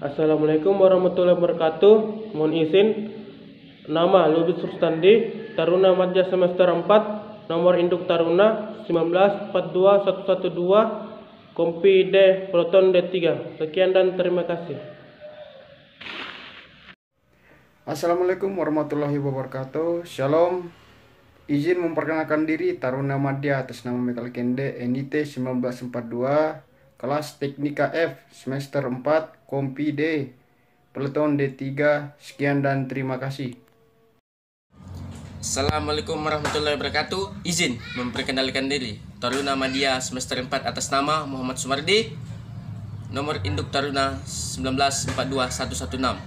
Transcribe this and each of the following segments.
Assalamualaikum warahmatullahi wabarakatuh. Mohon izin, nama Lubis Rustandi, Taruna Madya semester 4, nomor induk Taruna 1942112, Kompi D Proton D3. Sekian dan terima kasih. Assalamualaikum warahmatullahi wabarakatuh. Shalom. Izin memperkenalkan diri, Taruna Madya atas nama Mekal Kende NIT 1942, kelas Teknika F semester 4, Kompi D, Peleton D3. Sekian dan terima kasih. Assalamualaikum warahmatullahi wabarakatuh. Izin memperkenalkan diri, Taruna Madya semester 4 atas nama Muhammad Sumardi, nomor induk Taruna 1942116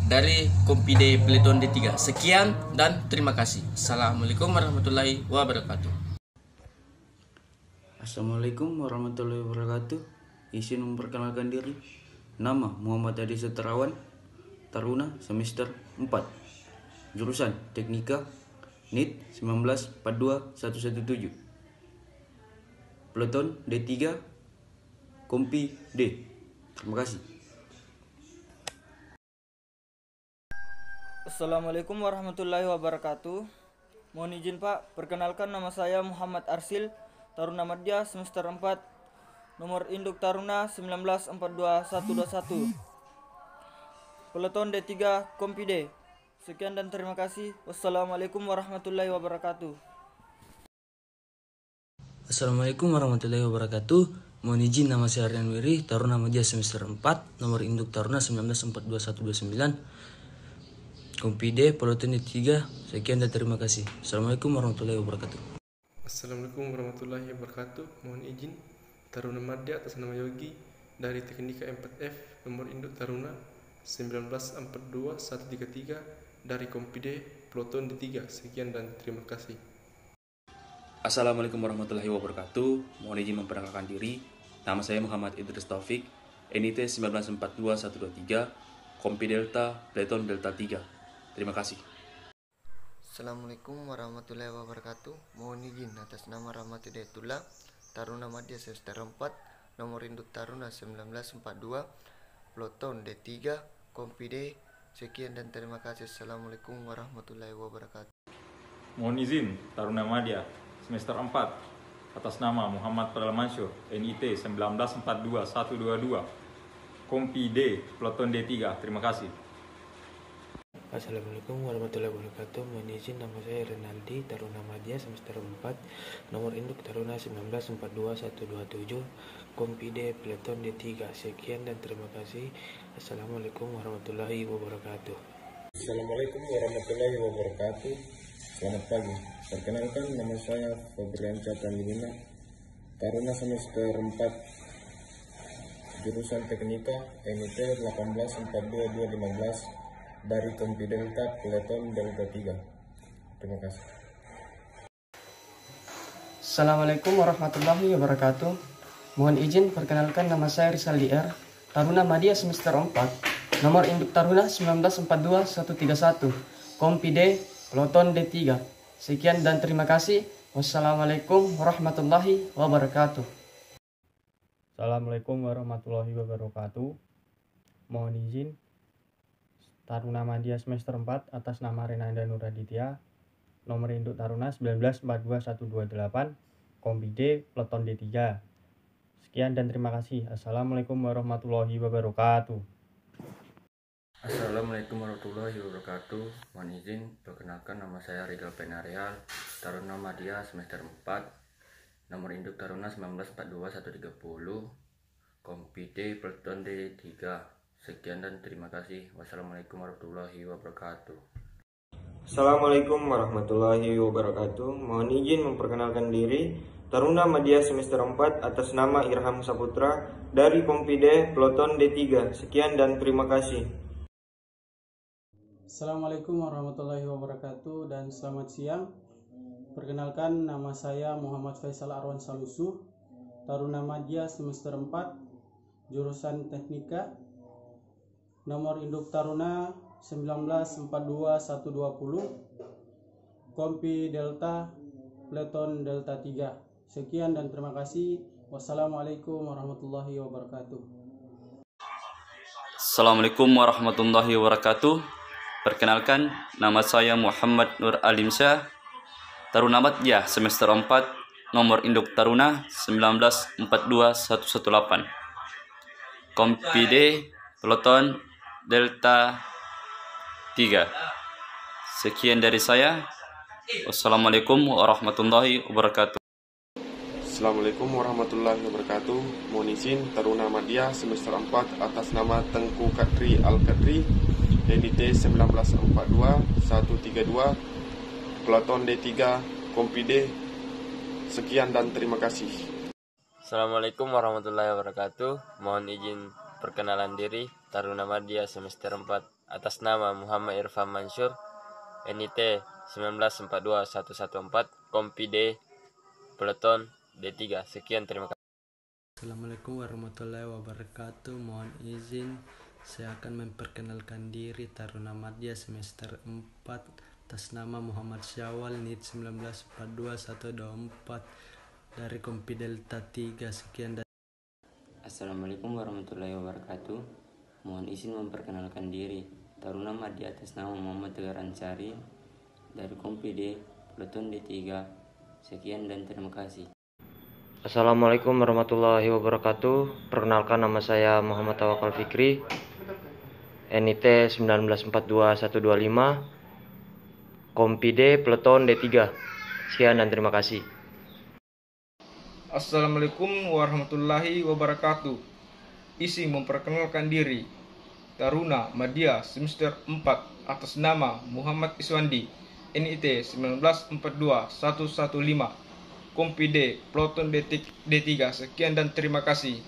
dari Kompi D Peleton D3. Sekian dan terima kasih. Assalamualaikum warahmatullahi wabarakatuh. Assalamualaikum warahmatullahi wabarakatuh. Izin memperkenalkan diri, nama Muhammad Adi Seterawan, Taruna semester 4, jurusan Teknika NIT 1942117, Peleton D3, Kompi D. Terima kasih. Assalamualaikum warahmatullahi wabarakatuh. Mohon izin Pak, perkenalkan nama saya Muhammad Arsil, Taruna Madya semester 4, nomor induk Taruna 1942121, Peleton D3 Kompi D. Sekian dan terima kasih. Wassalamualaikum warahmatullahi wabarakatuh. Assalamualaikum warahmatullahi wabarakatuh. Mohon izin, nama saya Aryan Wiri, Taruna Madya semester 4, nomor induk Taruna 1942129, Kompi D, Peleton D3. Sekian dan terima kasih. Assalamualaikum warahmatullahi wabarakatuh. Assalamualaikum warahmatullahi wabarakatuh. Mohon izin, Taruna Madya atas nama Yogi dari Teknika 4F, nomor induk Taruna 1942133 dari Kompi D Peleton D3. Sekian dan terima kasih. Assalamualaikum warahmatullahi wabarakatuh. Mohon izin memperkenalkan diri. Nama saya Muhammad Idris Taufik, NIT 1942123, Kompi Delta Peleton Delta 3. Terima kasih. Assalamualaikum warahmatullahi wabarakatuh. Mohon izin atas nama Rahmat Hidayatullah, Taruna Madya semester 4, nomor induk Taruna 1942, Peleton D3, Kompi D. Sekian dan terima kasih. Assalamualaikum warahmatullahi wabarakatuh. Mohon izin, Taruna Madya semester 4 atas nama Muhammad Fadal Mansur, NIT 1942122, Kompi D, Peleton D3. Terima kasih. Assalamualaikum warahmatullahi wabarakatuh. Mohon izin, nama saya Renaldi, Taruna Madya semester 4, nomor induk Taruna 1942127, Kompi D Peleton D3. Sekian dan terima kasih. Assalamualaikum warahmatullahi wabarakatuh. Assalamualaikum warahmatullahi wabarakatuh. Selamat pagi. Perkenalkan, nama saya Febrian Catanilina, Taruna semester 4, jurusan Teknika NIT 1842215 dari Kompi Delta Peleton Delta 3. Terima kasih. Assalamualaikum warahmatullahi wabarakatuh. Mohon izin, perkenalkan, nama saya Rizal DR, Taruna Madya semester 4, nomor induk Taruna 1942131, Kompi D Peleton D3. Sekian dan terima kasih. Wassalamualaikum warahmatullahi wabarakatuh. Assalamualaikum warahmatullahi wabarakatuh. Mohon izin, Taruna Madya semester 4 atas nama Renanda Nuraditya, nomor induk Taruna 1942128, Kompi D Peleton D3. Sekian dan terima kasih. Assalamualaikum warahmatullahi wabarakatuh. Assalamualaikum warahmatullahi wabarakatuh. Mohon izin, perkenalkan, nama saya Regal Penareal, Taruna Madya semester 4, nomor induk Taruna 1942130, Kompi D Peleton D3. Sekian dan terima kasih. Wassalamualaikum warahmatullahi wabarakatuh. Assalamualaikum warahmatullahi wabarakatuh. Mohon izin memperkenalkan diri, Taruna Madya semester 4 atas nama Irham Saputra dari Kompi D Peleton D3. Sekian dan terima kasih. Assalamualaikum warahmatullahi wabarakatuh dan selamat siang. Perkenalkan, nama saya Muhammad Faisal Arwan Salusu, Taruna Madya semester 4, jurusan Teknika, nomor induk Taruna 1942120, Kompi Delta Peleton Delta 3. Sekian dan terima kasih. Wassalamualaikum warahmatullahi wabarakatuh. Assalamualaikum warahmatullahi wabarakatuh. Perkenalkan, nama saya Muhammad Nur Alimsyah, Taruna Madya semester 4, nomor induk Taruna 1942118. Kompide Peloton Delta 3. Sekian dari saya. Wassalamualaikum warahmatullahi wabarakatuh. Assalamualaikum warahmatullahi wabarakatuh. Mohon izin Taruna Madya semester 4 atas nama Tengku Kadri Al-Kadri, NIT 1942-132, Peloton D3, Kompi D. Sekian dan terima kasih. Assalamualaikum warahmatullahi wabarakatuh. Mohon izin perkenalan diri Taruna Madya semester 4 atas nama Muhammad Irfan Mansur, NIT 1942-114, Kompi D, Peloton D3. Sekian, terima kasih. Assalamualaikum warahmatullahi wabarakatuh. Mohon izin saya akan memperkenalkan diri Taruna Madya semester 4 atas nama Muhammad Syawal, NIT 1942-124 dari Kompi Delta 3. Sekian. Assalamualaikum warahmatullahi wabarakatuh. Mohon izin memperkenalkan diri Taruna Madya atas nama Muhammad Tegar Ansari dari Kompi D, Peloton D3. Sekian dan terima kasih. Assalamualaikum warahmatullahi wabarakatuh. Perkenalkan, nama saya Muhammad Tawakal Fikri, NIT 1942-125, Kompi D, Peloton D3. Sekian dan terima kasih. Assalamualaikum warahmatullahi wabarakatuh. Isi memperkenalkan diri Taruna Madya semester 4 atas nama Muhammad Iswandi, NIT 1942-115, Kompi D, Peloton D3. Sekian dan terima kasih.